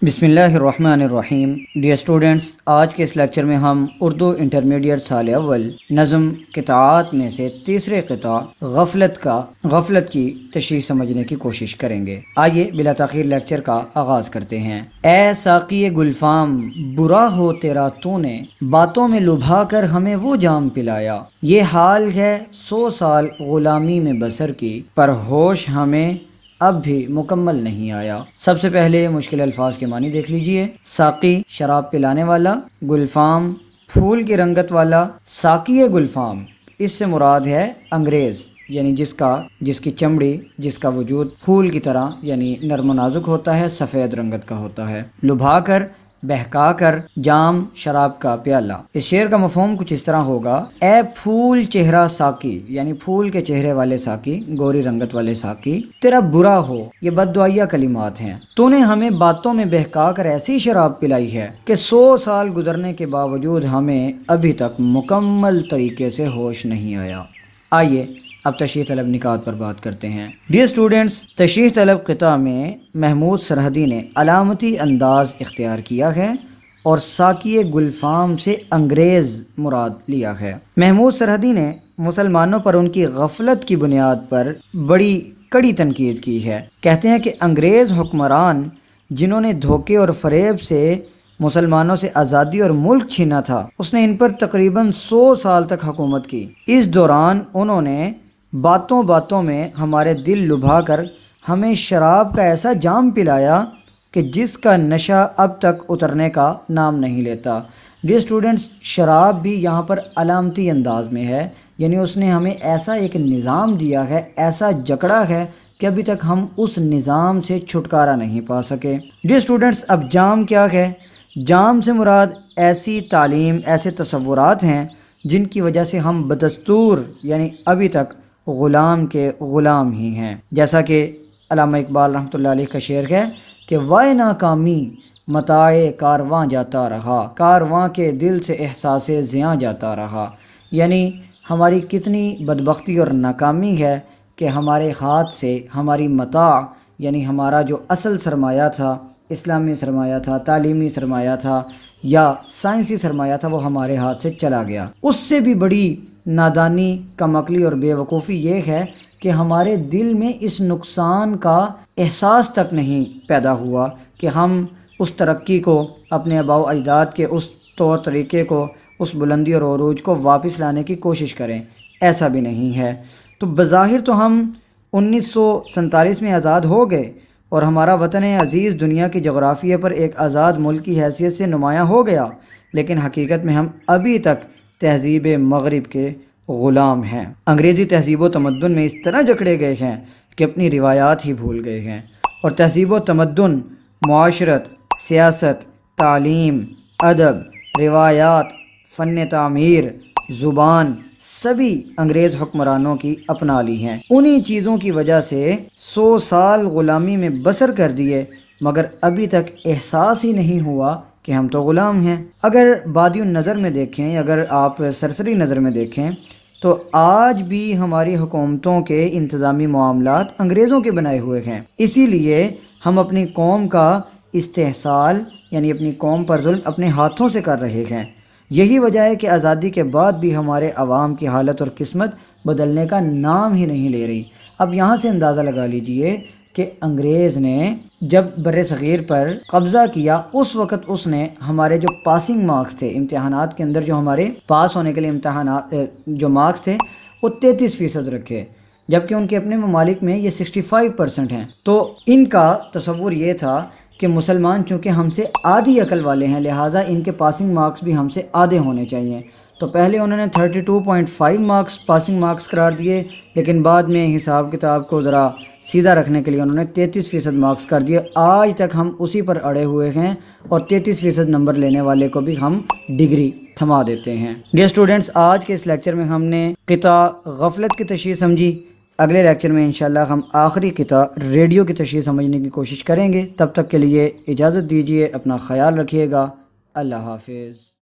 बिस्मिल्लाहिर्रहमानिर्रहीम। Dear students, आज के इस लेक्चर में हम उर्दू इंटरमीडिएट साल अव्वल नज़म क़िताअत में से तीसरे क़िता गफलत की तशरीह समझने की कोशिश करेंगे। आइए बिला ताख़ीर लेक्चर का आगाज़ करते हैं। ए साक़ी गुलफ़ाम, बुरा हो तेरा तूने बातों में लुभा कर हमें वो जाम पिलाया। ये हाल है 100 साल ग़ुलामी में बसर की, पर होश हमें अब भी मुकम्मल नहीं आया। सबसे पहले मुश्किल अल्फाज के मानी देख लीजिए। साक़ी शराब पिलाने वाला, गुलफ़ाम फूल की रंगत वाला। साक़ी गुलफ़ाम, इससे मुराद है अंग्रेज़, यानी जिसकी चमड़ी, जिसका वजूद फूल की तरह यानी नर्म नाजुक होता है, सफ़ेद रंगत का होता है। लुभा कर, बहका कर, जाम शराब का प्याला। इस शेर का मफ़हूम कुछ इस तरह होगा। ए फूल चेहरा साकी, यानी फूल के चेहरे वाले साकी, गोरी रंगत वाले साकी, तेरा बुरा हो। ये बद्दुआइया कलिमात हैं। तूने हमें बातों में बहका कर ऐसी शराब पिलाई है कि 100 साल गुजरने के बावजूद हमें अभी तक मुकम्मल तरीके से होश नहीं आया। आइए अब तशरीह तलब निकात पर बात करते हैं। डियर स्टूडेंट्स, तशरीह तलब क़िता में महमूद सरहदी ने अलामती अंदाज़ इख्तियार किया है और साक़ी गुलफ़ाम से अंग्रेज़ मुराद लिया है। महमूद सरहदी ने मुसलमानों पर उनकी गफलत की बुनियाद पर बड़ी कड़ी तनकीद की है। कहते हैं कि अंग्रेज़ हुक्मरान जिन्होंने धोखे और फ़रेब से मुसलमानों से आज़ादी और मुल्क छीना था, उसने इन पर तकरीबन 100 साल तक हुकूमत की। इस दौरान उन्होंने बातों बातों में हमारे दिल लुभा कर हमें शराब का ऐसा जाम पिलाया कि जिसका नशा अब तक उतरने का नाम नहीं लेता। डियर स्टूडेंट्स, शराब भी यहाँ पर अलामती अंदाज में है, यानी उसने हमें ऐसा एक निज़ाम दिया है, ऐसा जकड़ा है कि अभी तक हम उस निज़ाम से छुटकारा नहीं पा सके। डियर स्टूडेंट्स, अब जाम क्या है? जाम से मुराद ऐसी तालीम, ऐसे तसव्वुरात हैं जिनकी वजह से हम बदस्तूर यानी अभी तक ग़ुलाम के ग़ुलाम ही हैं। जैसा कि अल्लामा इकबाल रहमतुल्लाह अलैह का शेर है कि वाए नाकामी मताए कारवां जाता रहा, कारवां के दिल से एहसासे ज़ियां जाता रहा। यानी हमारी कितनी बदबख्ती और नाकामी है कि हमारे हाथ से हमारी मता यानी हमारा जो असल सरमाया था, इस्लामी सरमाया था, तालीमी सरमाया था या साइंसी सरमाया था, वो हमारे हाथ से चला गया। उससे भी बड़ी नादानी, कमअक्ली और बेवकूफ़ी ये है कि हमारे दिल में इस नुकसान का एहसास तक नहीं पैदा हुआ कि हम उस तरक्की को, अपने आबाओ अजदाद के उस तौर तरीके को, उस बुलंदी और उरूज को वापस लाने की कोशिश करें। ऐसा भी नहीं है। तो बज़ाहिर तो हम 1947 में आज़ाद हो गए और हमारा वतन अज़ीज़ दुनिया की जोग्राफिया पर एक आज़ाद मुल्क की हैसियत से नुमायाँ हो गया, लेकिन हकीकत में हम अभी तक तहज़ीब मग़रिब के ग़ुलाम हैं। अंग्रेज़ी तहज़ीब व तमद्दुन में इस तरह जकड़े गए हैं कि अपनी रिवायात ही भूल गए हैं। और तहज़ीब व तमद्दुन, मुआशरत, सियासत, तालीम, अदब, रिवायात, फ़न तामीर, ज़ुबान, सभी अंग्रेज़ हुक्मरानों की अपना ली हैं। उन्हीं चीज़ों की वजह से 100 साल ग़ुलामी में बसर कर दिए, मगर अभी तक एहसास ही नहीं हुआ कि हम तो ग़ुलाम हैं। अगर बादियुन नज़र में देखें, अगर आप सरसरी नज़र में देखें, तो आज भी हमारी हुकूमतों के इंतज़ामी मामलात अंग्रेज़ों के बनाए हुए हैं। इसीलिए हम अपनी कौम का इस्तेहसाल यानी अपनी कौम पर जुल्म अपने हाथों से कर रहे हैं। यही वजह है कि आज़ादी के बाद भी हमारे अवाम की हालत और किस्मत बदलने का नाम ही नहीं ले रही। अब यहाँ से अंदाज़ा लगा लीजिए कि अंग्रेज़ ने जब बर्रे सग़ीर पर कब्ज़ा किया, उस वक़्त उसने हमारे जो पासिंग मार्क्स थे इम्तिहानात के अंदर, जो हमारे पास होने के लिए इम्तिहानात जो मार्क्स थे, वो 33% रखे, जबकि उनके अपने ममालिक में ये 65% हैं। तो इनका तसव्वुर ये था कि मुसलमान चूँकि हमसे आधी अकल वाले हैं, लिहाजा इनके पासिंग मार्क्स भी हमसे आधे होने चाहिए। तो पहले उन्होंने 32.5 मार्क्स पासिंग मार्क्स करार दिए, लेकिन बाद में हिसाब किताब को ज़रा सीधा रखने के लिए उन्होंने 33% मार्क्स कर दिए। आज तक हम उसी पर अड़े हुए हैं और 33% नंबर लेने वाले को भी हम डिग्री थमा देते हैं। डियर स्टूडेंट्स, आज के इस लेक्चर में हमने क़िता गफलत की तशरीह समझी। अगले लेक्चर में इंशाल्लाह हम आखिरी क़िता रेडियो की तशरीह समझने की कोशिश करेंगे। तब तक के लिए इजाज़त दीजिए, अपना ख़याल रखिएगा। अल्लाह हाफ़िज़।